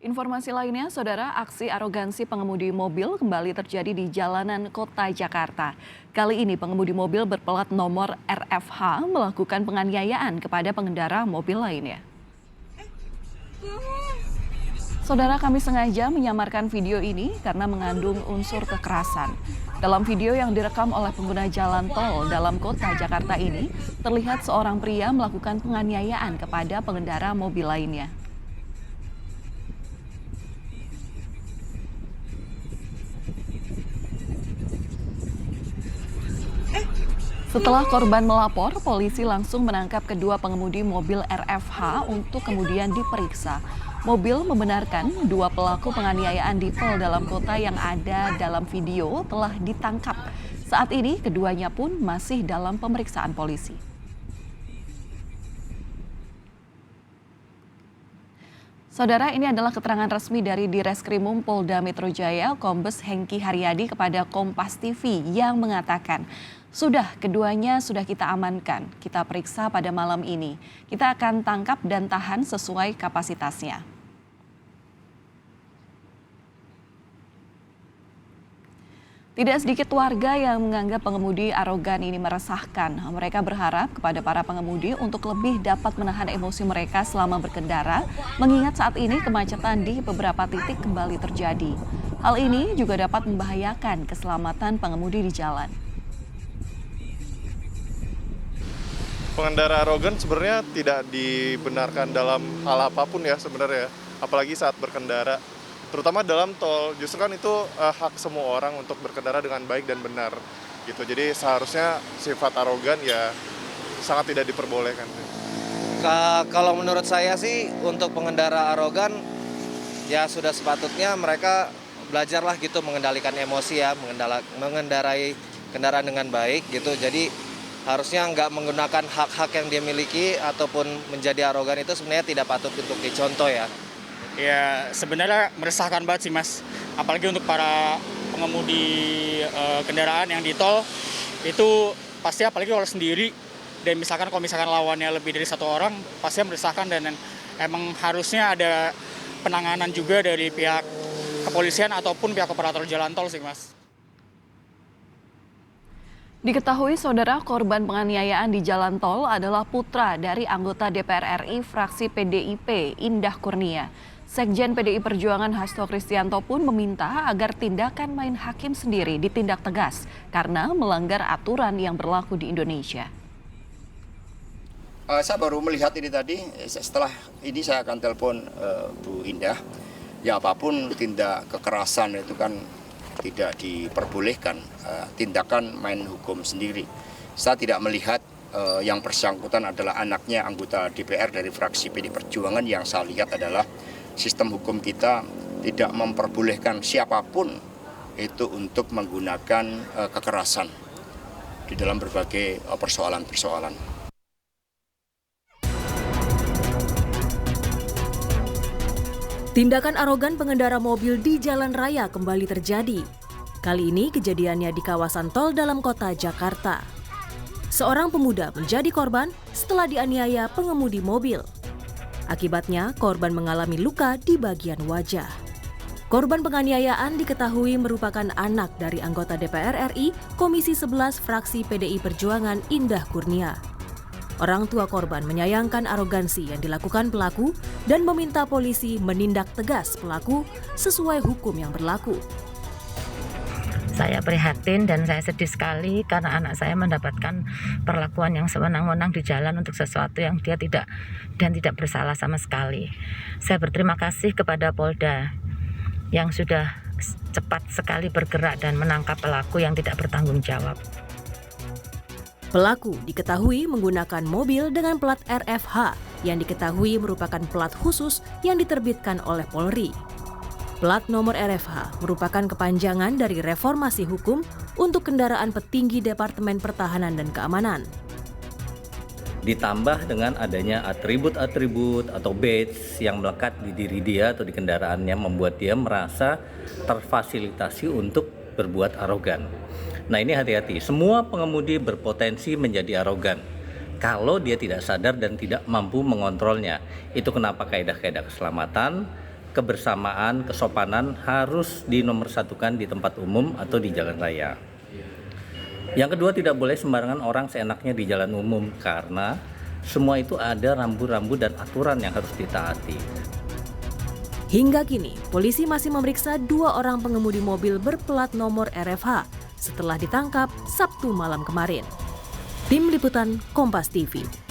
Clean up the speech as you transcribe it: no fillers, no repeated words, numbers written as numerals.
Informasi lainnya, saudara, aksi arogansi pengemudi mobil kembali terjadi di jalanan kota Jakarta. Kali ini pengemudi mobil berplat nomor RFH melakukan penganiayaan kepada pengendara mobil lainnya. Saudara, kami sengaja menyamarkan video ini karena mengandung unsur kekerasan. Dalam video yang direkam oleh pengguna jalan tol dalam kota Jakarta ini, terlihat seorang pria melakukan penganiayaan kepada pengendara mobil lainnya. Setelah korban melapor, polisi langsung menangkap kedua pengemudi mobil RFH untuk kemudian diperiksa. Mobil membenarkan dua pelaku penganiayaan di tol dalam kota yang ada dalam video telah ditangkap. Saat ini keduanya pun masih dalam pemeriksaan polisi. Saudara, ini adalah keterangan resmi dari Direskrimum Polda Metro Jaya, Kombes Hengki Haryadi kepada Kompas TV yang mengatakan, keduanya sudah kita amankan, kita periksa pada malam ini. Kita akan tangkap dan tahan sesuai kapasitasnya. Tidak sedikit warga yang menganggap pengemudi arogan ini meresahkan. Mereka berharap kepada para pengemudi untuk lebih dapat menahan emosi mereka selama berkendara, mengingat saat ini kemacetan di beberapa titik kembali terjadi. Hal ini juga dapat membahayakan keselamatan pengemudi di jalan. Pengendara arogan sebenarnya tidak dibenarkan dalam hal apapun ya sebenarnya, apalagi saat berkendara. Terutama dalam tol, justru kan itu hak semua orang untuk berkendara dengan baik dan benar gitu. Jadi seharusnya sifat arogan ya sangat tidak diperbolehkan. Kalau menurut saya sih untuk pengendara arogan ya sudah sepatutnya mereka belajarlah gitu mengendalikan emosi ya, mengendarai kendaraan dengan baik gitu. Jadi harusnya nggak menggunakan hak-hak yang dia miliki ataupun menjadi arogan itu sebenarnya tidak patut untuk dicontoh ya. Ya sebenarnya meresahkan banget sih Mas, apalagi untuk para pengemudi kendaraan yang di tol itu pasti apalagi kalau sendiri dan kalau misalkan lawannya lebih dari satu orang pasti meresahkan dan emang harusnya ada penanganan juga dari pihak kepolisian ataupun pihak operator jalan tol sih Mas. Diketahui saudara, korban penganiayaan di jalan tol adalah putra dari anggota DPR RI fraksi PDIP Indah Kurnia. Sekjen PDI Perjuangan Hasto Kristianto pun meminta agar tindakan main hakim sendiri ditindak tegas karena melanggar aturan yang berlaku di Indonesia. Saya baru melihat ini tadi, setelah ini saya akan telepon Bu Indah. Ya apapun tindak kekerasan itu kan tidak diperbolehkan, tindakan main hukum sendiri. Saya tidak melihat yang bersangkutan adalah anaknya anggota DPR dari fraksi PDI Perjuangan. Yang saya lihat adalah sistem hukum kita tidak memperbolehkan siapapun itu untuk menggunakan kekerasan di dalam berbagai persoalan-persoalan. Tindakan arogan pengendara mobil di jalan raya kembali terjadi. Kali ini kejadiannya di kawasan tol dalam kota Jakarta. Seorang pemuda menjadi korban setelah dianiaya pengemudi mobil. Akibatnya, korban mengalami luka di bagian wajah. Korban penganiayaan diketahui merupakan anak dari anggota DPR RI Komisi 11 fraksi PDI Perjuangan Indah Kurnia. Orang tua korban menyayangkan arogansi yang dilakukan pelaku dan meminta polisi menindak tegas pelaku sesuai hukum yang berlaku. Saya prihatin dan saya sedih sekali karena anak saya mendapatkan perlakuan yang sewenang-wenang di jalan untuk sesuatu yang dia tidak bersalah sama sekali. Saya berterima kasih kepada Polda yang sudah cepat sekali bergerak dan menangkap pelaku yang tidak bertanggung jawab. Pelaku diketahui menggunakan mobil dengan plat RFH yang diketahui merupakan plat khusus yang diterbitkan oleh Polri. Plat nomor RFH merupakan kepanjangan dari reformasi hukum untuk kendaraan petinggi Departemen Pertahanan dan Keamanan. Ditambah dengan adanya atribut-atribut atau badge yang melekat di diri dia atau di kendaraannya membuat dia merasa terfasilitasi untuk berbuat arogan. Nah ini hati-hati, semua pengemudi berpotensi menjadi arogan kalau dia tidak sadar dan tidak mampu mengontrolnya. Itu kenapa kaidah-kaidah keselamatan, kebersamaan, kesopanan harus dinomorsatukan di tempat umum atau di jalan raya. Yang kedua, tidak boleh sembarangan orang seenaknya di jalan umum karena semua itu ada rambu-rambu dan aturan yang harus ditaati. Hingga kini, polisi masih memeriksa 2 orang pengemudi mobil berplat nomor RFH setelah ditangkap Sabtu malam kemarin. Tim Liputan Kompas TV.